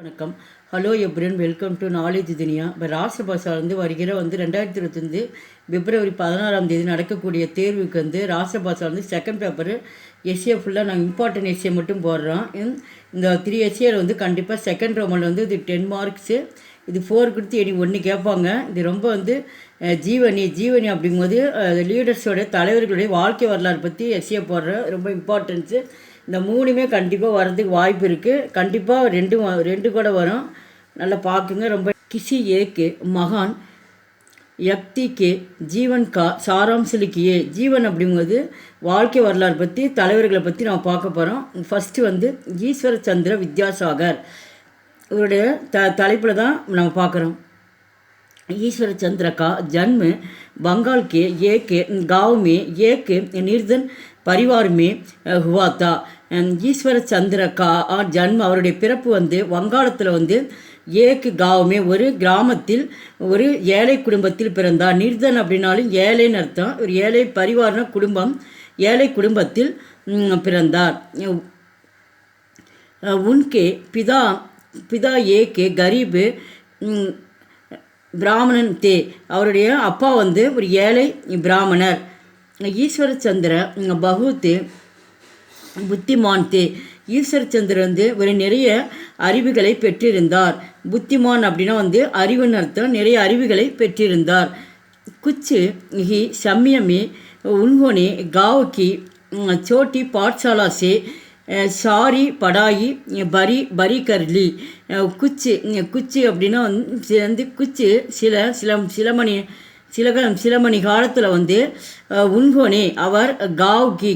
வணக்கம். Hello everyone, welcome to knowledge Duniya. இப்போ ராஷ்டிரபாஷாலேருந்து வருகிற 2025 பிப்ரவரி 16ஆம் தேதி நடக்கக்கூடிய தேர்வுக்கு ராஷ்டிரபாஷாலேருந்து செகண்ட் பேப்பரு எஸ்ஏ ஃபுல்லாக நாங்கள் இம்பார்ட்டன்ட் எஸ்ஏ மட்டும் போடுறோம். இந்த 3 எஸ்ஏல கண்டிப்பாக செகண்ட் ரோமனில் இது 10 மார்க்ஸு, இது 4 கொடுத்து இனி 1 கேட்பாங்க. இது ரொம்ப ஜீவனி அப்படிங்கும்போது லீடர்ஸோட தலைவர்களுடைய வாழ்க்கை வரலாறு பற்றி எஸ்ஏ போடுறோம். ரொம்ப இம்பார்ட்டன்ஸு. இந்த 3மே கண்டிப்பாக வர்றதுக்கு வாய்ப்பு இருக்குது. கண்டிப்பாக ரெண்டு கூட வரும். நல்லா பார்க்குங்க. ரொம்ப கிசி ஏக்கு மகான் யக்தி கே ஜீவன் கா சாராம்ச லிக்கியே. ஜீவன் அப்படிங்கும்போது வாழ்க்கை வரலாறு பற்றி தலைவர்களை பற்றி நம்ம பார்க்க போகிறோம். ஃபஸ்ட்டு ஈஸ்வர சந்திர வித்யாசாகர் இவருடைய தலைப்பில் தான் நம்ம பார்க்குறோம். ईश्वर चंद्र का जन्म बंगाल के एक गांव में एक निर्धन परिवार में हुआ था. ஈஸ்வர சந்திர கா ஜன்ம அவருடைய பிறப்பு வங்காளத்தில் ஏக் காவுமே ஒரு கிராமத்தில் ஒரு ஏழை குடும்பத்தில் பிறந்தார். நிர்தன் அப்படின்னாலும் ஏழைன்னு அர்த்தம். ஒரு ஏழை பரிவாரன குடும்பம், ஏழை குடும்பத்தில் பிறந்தார். உன்கே பிதா ஏகே கரீபு பிராமணன் தே. அவருடைய அப்பா ஒரு ஏழை பிராமணர். ஈஸ்வர சந்திர பகுத்து புத்திமான் தே. ஈஸ்வர சந்திரன் ஒரு நிறைய அறிவுகளை பெற்றிருந்தார். புத்திமான் அப்படின்னா அறிவுன்னு அர்த்தம். நிறைய அறிவுகளை பெற்றிருந்தார். குச்சு ஹி சம்யமே உன்ஹோனே गाँव की छोटी पाठशाला से சாரி படாயி பரி கர்லி. குச்சு அப்படின்னா குச்சு சில மணி காலத்தில் உன்கோனே அவர் காவ்கி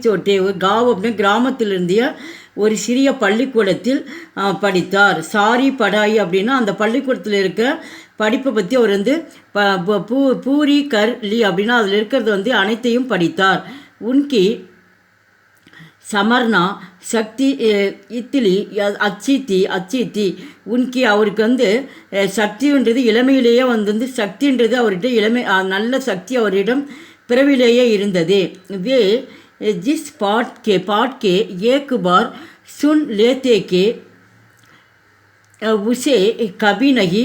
சோட்டே. ஒரு காவ் அப்படின்னா கிராமத்திலிருந்தே ஒரு சிறிய பள்ளிக்கூடத்தில் படித்தார். சாரி படாயி அப்படின்னா அந்த பள்ளிக்கூடத்தில் இருக்க படிப்பை பற்றி அவர் பூரி கர்லி அப்படின்னா அதில் இருக்கிறது அனைத்தையும் படித்தார். உன்கி சமர்னா சக்தி இத்திலி அச்சித்தி உன்கி அவருக்கு சக்தின்றது இளமையிலேயே சக்தின்றது அவர்கிட்ட நல்ல சக்தி அவரிடம் பிறவிலேயே இருந்தது. வே ஜிஸ் பாட்கே ஏக் பார் சுன் லேத்தே கே உஷே கபி நகி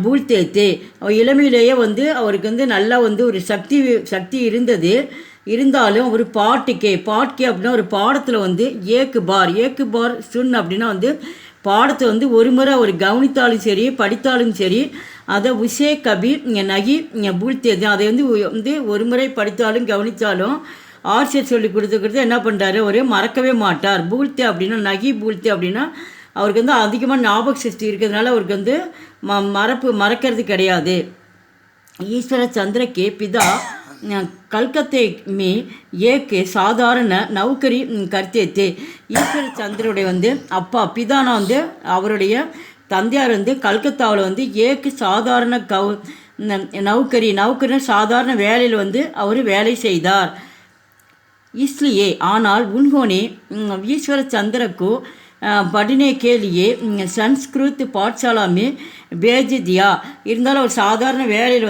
பூல்தே தே. இளமையிலேயே அவருக்கு நல்லா ஒரு சக்தி இருந்தது. இருந்தாலும் ஒரு பாட்கே அப்படின்னா ஒரு பாடத்தில் ஏக்கு பார் சுன் அப்படின்னா பாடத்தை ஒரு முறை அவர் கவனித்தாலும் சரி படித்தாலும் சரி அதை உஷே கபி நகி பூழ்த்தேது. அதை ஒரு முறை படித்தாலும் கவனித்தாலும் ஆசிரியர் சொல்லி கொடுத்து என்ன பண்ணுறாரு, ஒரு மறக்கவே மாட்டார். பூழ்த்தே அப்படின்னா நகி பூழ்த்தே அப்படின்னா அவருக்கு அதிகமாக ஞாபக சக்தி இருக்கிறதுனால அவருக்கு மறக்கிறது கிடையாது. ஈஸ்வர சந்திரக்கே பிதா கல்கத்தே மே ஏக்கு சாதாரண நௌக்கரி கர்த்தே. ஈஸ்வர சந்திரனுடைய அப்பா பிதானா அவருடைய தந்தையார் கல்கத்தாவில் ஏக்கு சாதாரண நௌக்கரின சாதாரண வேலையில் அவர் வேலை செய்தார். इसलिए ஆனால் உன்ஹோனே ஈஸ்வர சந்திரக்கு படினே கேலியே சன்ஸ்கிருத் பாட்சாலா மே பேஜ் தியா. இருந்தாலும் அவர் சாதாரண வேலையில்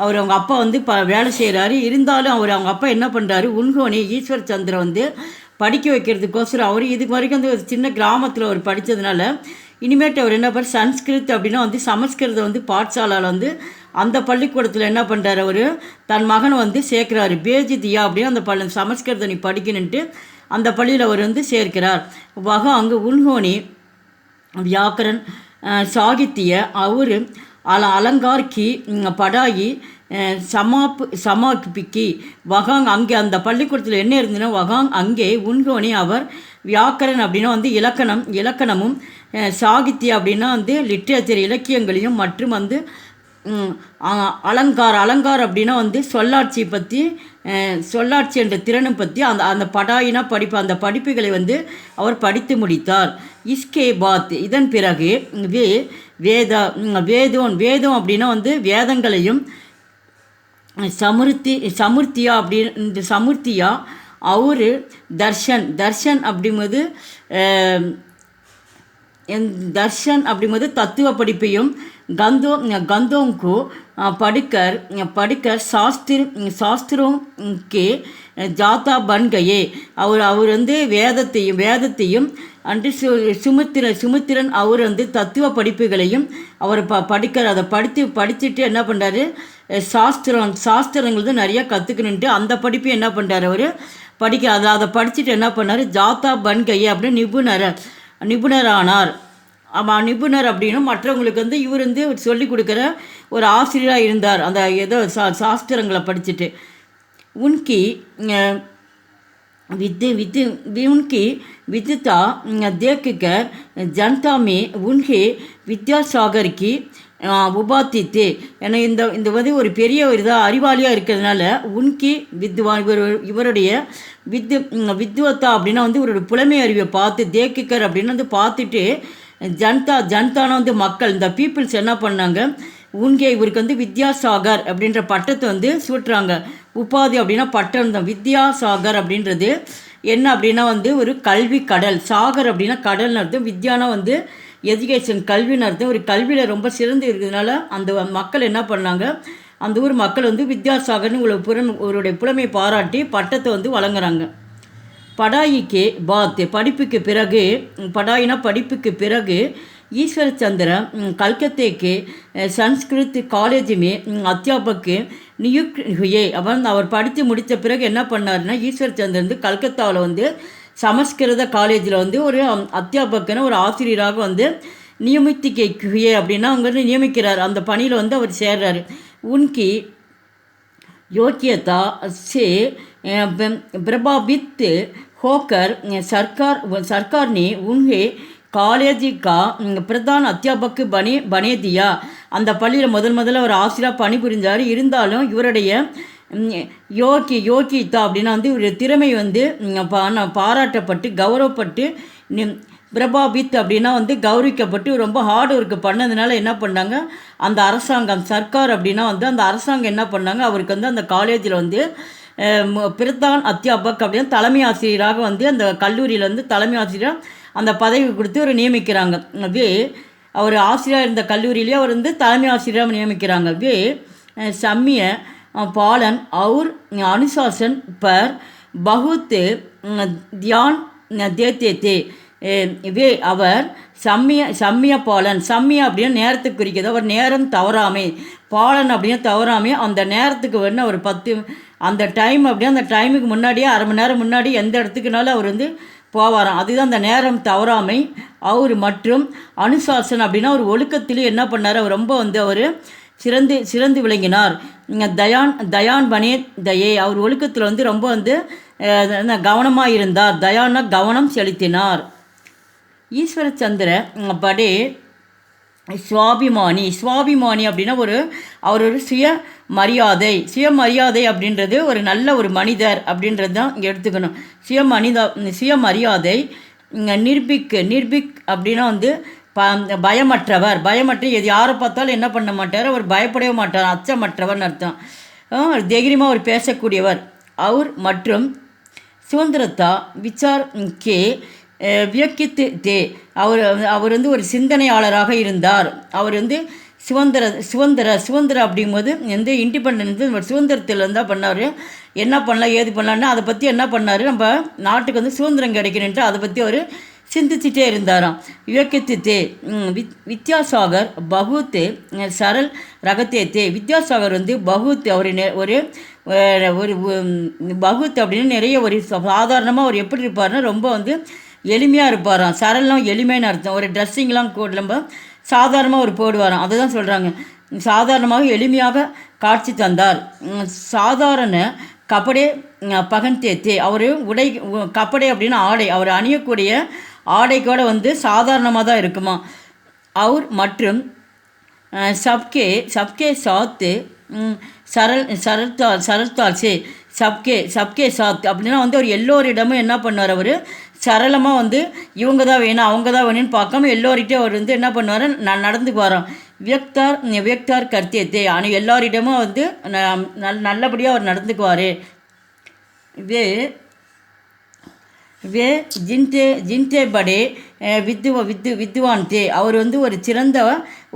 அவங்க அப்பா வேலை செய்கிறாரு. இருந்தாலும் அவங்க அப்பா என்ன பண்ணுறாரு, உன்ஹோனே ஈஸ்வர சந்திர படிக்க வைக்கிறதுக்கோசரம் அவர் இதுக்கு வரைக்கும் ஒரு சின்ன கிராமத்தில் அவர் படித்ததுனால இனிமேட்டு அவர் என்ன பண்ணுற சன்ஸ்கிருத் அப்படின்னா சமஸ்கிருதம் பாட்சாலாவில் அந்த பள்ளிக்கூடத்தில் என்ன பண்ணுறாரு, அவர் தன் மகனை சேர்க்குறாரு. பேஜ் தியா அப்படின்னு அந்த சமஸ்கிருதம் நீ படிக்கணுன்ட்டு அந்த பள்ளியில் அவர் சேர்க்கிறார். அங்கே உன்ஹோனே வியாக்கரன் சாகித்ய அவர் அலங்கார் கி படாயி சமாப்பிக்கி வகாங். அங்கே அந்த பள்ளிக்கூடத்தில் என்ன இருந்ததுன்னா அங்கே உன்ஹோனே அவர் வியாக்கரன் அப்படின்னா இலக்கணமும் சாகித்ய அப்படின்னா லிட்ரேச்சர் இலக்கியங்களையும் மற்றும் அலங்கார் அப்படின்னா சொல்லாட்சி என்ற திறனை பற்றி அந்த படாயினா படிப்பு அந்த படிப்புகளை அவர் படித்து முடித்தார். இஸ்கே பாத் இதன் பிறகு வேதம் அப்படின்னா வேதங்களையும் சமுர்த்தியா அவர் தர்ஷன் அப்படிங்கும்போது தர்ஷன் அப்படிங்கும்போது தத்துவ படிப்பையும், கந்தோங்கு படிக்கர் சாஸ்திரம் கே ஜாதா பன் கயே. அவர் வந்து வேதத்தையும் அன்று சுமித்திரன் அவர் வந்து தத்துவ படிப்புகளையும் அவர் படிக்கிறார். அதை படிச்சுட்டு என்ன பண்ணுறாரு, சாஸ்திரங்கள் வந்து நிறையா கற்றுக்கணுன்ட்டு அந்த படிப்பு என்ன பண்ணுறாரு அவர் அதை படிச்சுட்டு என்ன பண்ணார், ஜாதா பன் கையே அப்படின்னு நிபுணரானார். ஆமாம், நிபுணர் அப்படின்னும் மற்றவங்களுக்கு வந்து இவர் வந்து சொல்லிக் கொடுக்குற ஒரு ஆசிரியராக இருந்தார் அந்த ஏதோ சாஸ்திரங்களை படிச்சுட்டு. உன்கி उनकी विद्वता देखकर जनता में उनके विद्यासागर की உபாத்தி தே. ஏன்னா இந்த வந்து ஒரு பெரிய ஒரு இதாக அறிவாளியாக இருக்கிறதுனால உன்கி இவருடைய வித்வத்தா அப்படின்னா வந்து இவருடைய புலமை அறிவை பார்த்து தேக்கிக்கர் அப்படின்னு வந்து பார்த்துட்டு ஜனதான வந்து மக்கள் இந்த பீப்புள்ஸ் என்ன பண்ணாங்க, உன்கே இவருக்கு வந்து வித்யாசாகர் அப்படின்ற பட்டத்தை வந்து சூட்டுறாங்க. உபாதி அப்படின்னா பட்டம் தான். வித்யாசாகர் அப்படின்றது என்ன அப்படின்னா வந்து ஒரு கல்வி கடல். சாகர் அப்படின்னா கடல்னு அர்த்தம். வித்யானா வந்து எஜுகேஷன் கல்வின்னு அர்த்தம். ஒரு கல்வியில் ரொம்ப சிறந்து இருக்கிறதுனால அந்த மக்கள் என்ன பண்ணாங்க, அந்த ஊர் மக்கள் வந்து வித்யாசாகர்னு இவருடைய புலமையை பாராட்டி பட்டத்தை வந்து வழங்குறாங்க. படாயிக்கு பாத் படிப்புக்கு பிறகு ईश्वर चंद्र कलकत्ते के संस्कृत कॉलेज में अध्यापक नियुक्त हुए. அவர் படித்து முடித்த பிறகு என்ன பண்ணாருன்னா, ஈஸ்வர் சந்திரன் வந்து கல்கத்தாவில் வந்து சமஸ்கிருத காலேஜில் வந்து ஒரு அத்தியாபகன ஒரு ஆசிரியராக வந்து நியமித்துக்கே அப்படின்னா அவங்க வந்து நியமிக்கிறார். அந்த பணியில் வந்து அவர் சேர்றாரு. உன்கி योग्यता से प्रभावित होकर सरकार ने उन्हें காலேஜ் பிரதான அத்தியாபக்கு பனே தியா. அந்த பள்ளியில் முதல்ல ஒரு ஆசிரியராக பணிபுரிஞ்சார். இருந்தாலும் இவருடைய யோகிதா அப்படின்னா வந்து இவருடைய திறமை வந்து பாராட்டப்பட்டு கௌரவப்பட்டு பிரபாபித் அப்படின்னா வந்து கௌரவிக்கப்பட்டு ரொம்ப ஹார்ட் ஒர்க்கு பண்ணதுனால என்ன பண்ணாங்க, அந்த அரசாங்கம் சர்க்கார் அப்படின்னா வந்து அந்த அரசாங்கம் என்ன பண்ணாங்க, அவருக்கு வந்து அந்த காலேஜில் வந்து பிரதான் அத்தியாபக் அப்படின்னா தலைமை ஆசிரியராக வந்து அந்த கல்லூரியில் வந்து தலைமை ஆசிரியராக அந்த பதவி கொடுத்து ஒரு நியமிக்கிறாங்க. அவர் ஆசிரியராக இருந்த கல்லூரியிலே அவர் வந்து தலைமை ஆசிரியராக நியமிக்கிறாங்க. சம்மிய பாலன் और अनुशासन पर बहुत ध्यान देते थे. அவர் சம்மிய பாலன், சம்மிய அப்படின்னா நேரத்துக்கு குறிக்கிறது. அவர் நேரம் தவறாமை, பாலன் அப்படின்னா தவறாமை. அந்த நேரத்துக்கு வேணும் ஒரு 10 அந்த டைம் அப்படின்னா அந்த டைமுக்கு முன்னாடியே அரை மணி நேரம் முன்னாடி எந்த இடத்துக்குனாலும் அவர் வந்து போவாராம். அதுதான் அந்த நேரம் தவறாமை. அவர் மற்றும் அனுசாசன் அப்படின்னா ஒரு ஒழுக்கத்திலே என்ன பண்ணார், அவர் ரொம்ப வந்து அவர் சிறந்து விளங்கினார். தயான் பனே தயே, அவர் ஒழுக்கத்தில் வந்து ரொம்ப வந்து கவனமாக இருந்தார். தயான்னா கவனம் செலுத்தினார். ஈஸ்வர சந்திர படே சுவாபிமானி அப்படின்னா அவர் ஒரு சுயமரியாதை அப்படின்றது ஒரு நல்ல ஒரு மனிதர் அப்படின்றது தான் இங்கே எடுத்துக்கணும். சுயமரியாதை. நிர்பிக் அப்படின்னா வந்து பயமற்ற எது யாரை பார்த்தாலும் என்ன பண்ண மாட்டார், அவர் பயப்படவே மாட்டார், அச்சமற்றவர்னு அர்த்தம். தைரியமாக அவர் பேசக்கூடியவர். அவர் மற்றும் சுதந்திரத்தா விசார் கே வியக்கித்து தே. அவர் வந்து ஒரு சிந்தனையாளராக இருந்தார். அவர் வந்து சுதந்திர அப்படிங்கும்போது வந்து இண்டிபெண்டன்ஸ் சுதந்திரத்தில் இருந்தால் பண்ணார். என்ன பண்ணலாம் ஏது பண்ணலான்னா அதை பற்றி என்ன பண்ணார், நம்ம நாட்டுக்கு வந்து சுதந்திரம் கிடைக்கணுன்ட்டு அதை பற்றி அவர் சிந்திச்சுட்டே இருந்தாராம். விவேக்கித்தே வித்யாசாகர் பகுத்து சரல் ரகத்தே. வித்யாசாகர் வந்து பகுத் அவர் ஒரு பகுத் அப்படின்னு நிறைய ஒரு சாதாரணமாக அவர் எப்படி இருப்பார்னா ரொம்ப வந்து எளிமையாக இருப்பாராம். சரல்லாம் எளிமைன்னு அர்த்தம். ஒரு ட்ரெஸ்ஸிங்லாம் கோட் நம்ம சாதாரணமாக ஒரு போடுவாராம். அதை தான் சொல்கிறாங்க. சாதாரணமாக எளிமையாக காட்சி தந்தார். சாதாரண கபடே பகன்தே. அவர் கபடே அப்படின்னா ஆடை, அவர் அணியக்கூடிய ஆடைக்கூட வந்து சாதாரணமாக தான் இருக்குமா. அவர் மற்றும் சப்கே சாத்து சரல்தால் சப்கே சாத் அப்படின்னா வந்து அவர் எல்லோரிடமும் என்ன பண்ணுவார், அவர் சரளமாக வந்து இவங்க தான் வேணும் அவங்க தான் வேணும்னு பார்க்காம எல்லோரிட்டே அவர் வந்து என்ன பண்ணுவார், நடந்துக்கு வரோம். வியக்தார் கர்த்தியத்தை ஆனால் எல்லாரிடமும் வந்து நல்லபடியாக அவர் நடந்துக்குவார். வே ஜின்டே படே வித்வான் தே. அவர் வந்து ஒரு சிறந்த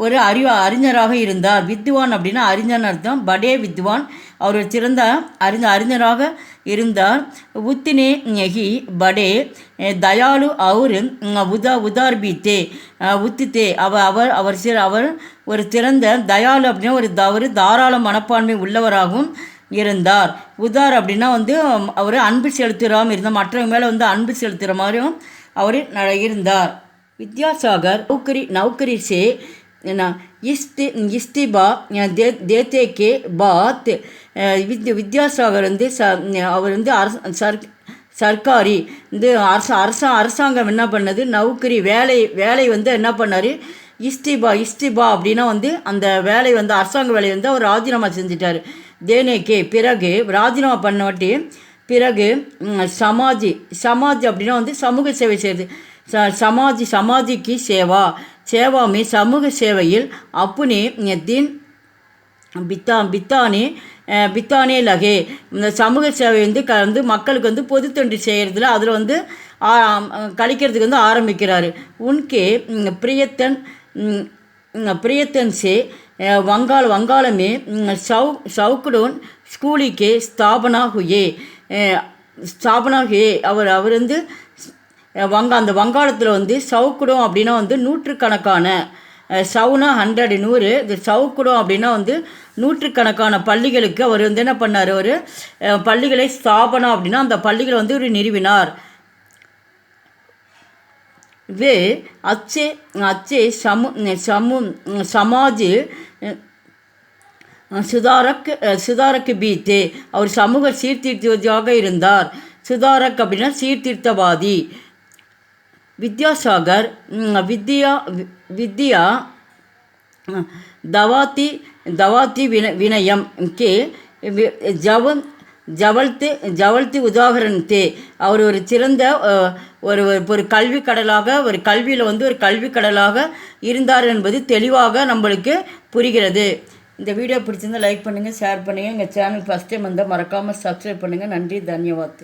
ஒரு அறிஞராக இருந்தார். வித்வான் அப்படின்னா அறிஞர் அர்த்தம். படே வித்வான், அவர் ஒரு சிறந்த அறிஞராக இருந்தார். உத்தினே ஹி படே தயாலு அவர் உதார்பி தே உத்தித்தே. அவர் ஒரு சிறந்த தயாலு அப்படின்னா ஒரு தாராள மனப்பான்மை உள்ளவராகவும் இருந்தார். உதார் அப்படின்னா வந்து அவர் அன்பு செலுத்துகிறாமல் இருந்தால், மற்றவங்க மேலே வந்து அன்பு செலுத்துகிற மாதிரியும் அவர் இருந்தார். வித்யாசாகர் நௌக்கரி சே இஸ்திபா தேத்தே கே பாத். வித்யாசாகர் வந்து அவர் வந்து சர்க்காரி வந்து அரசாங்கம் என்ன பண்ணது, நௌக்கரி வேலை வந்து என்ன பண்ணார், இஸ்திபா அப்படின்னா வந்து அந்த வேலை வந்து அரசாங்க வேலையை வந்து அவர் ராஜினாமா செஞ்சிட்டார். தேனேக்கே பிறகு ராஜினாமா பண்ணவாட்டி பிறகு சமாஜ் அப்படின்னா வந்து சமூக சேவை செய்யுது. சமாஜிக்கு சேவாமே சமூக சேவையில் அப்புனே தின் பித்தானே லகே. இந்த சமூக சேவை வந்து மக்களுக்கு வந்து பொது தொண்டு செய்கிறதுல அதில் வந்து கழிக்கிறதுக்கு வந்து ஆரம்பிக்கிறாரு. உன்கே பிரியத்தன் சே வங்காள में சவுக்குடோன் ஸ்கூலிக்கே ஸ்தாபனா ஹுயே. அவர் வந்து அந்த வங்காளத்தில் வந்து சவுக்குடம் அப்படின்னா வந்து நூற்றுக்கணக்கான சவுனா 100 100 இந்த சவுக்குடம் அப்படின்னா வந்து நூற்றுக்கணக்கான பள்ளிகளுக்கு அவர் வந்து என்ன பண்ணார், ஒரு பள்ளிகளை ஸ்தாபனா அப்படின்னா அந்த பள்ளிகளை வந்து ஒரு நிறுவினார். वे अच्छे समाज சுதாரக் भी थे. அவர் சமூக சீர்திருத்தவாதியாக இருந்தார். சுதாரக் அப்படின்னா சீர்திருத்தவாதி. வித்யாசாகர் வித்யா தவாத்தி வினயம் கே ஜவல்த்து உதாகரணத்தே. அவர் ஒரு சிறந்த ஒரு கல்வியில் வந்து ஒரு கல்விக்கடலாக இருந்தார் என்பது தெளிவாக நம்மளுக்கு புரிகிறது. இந்த வீடியோ பிடிச்சிருந்தால் லைக் பண்ணுங்கள், ஷேர் பண்ணுங்கள். எங்கள் சேனல் ஃபஸ்ட் டைம் வந்தால் மறக்காமல் சப்ஸ்கிரைப் பண்ணுங்கள். நன்றி, தன்யவாத்.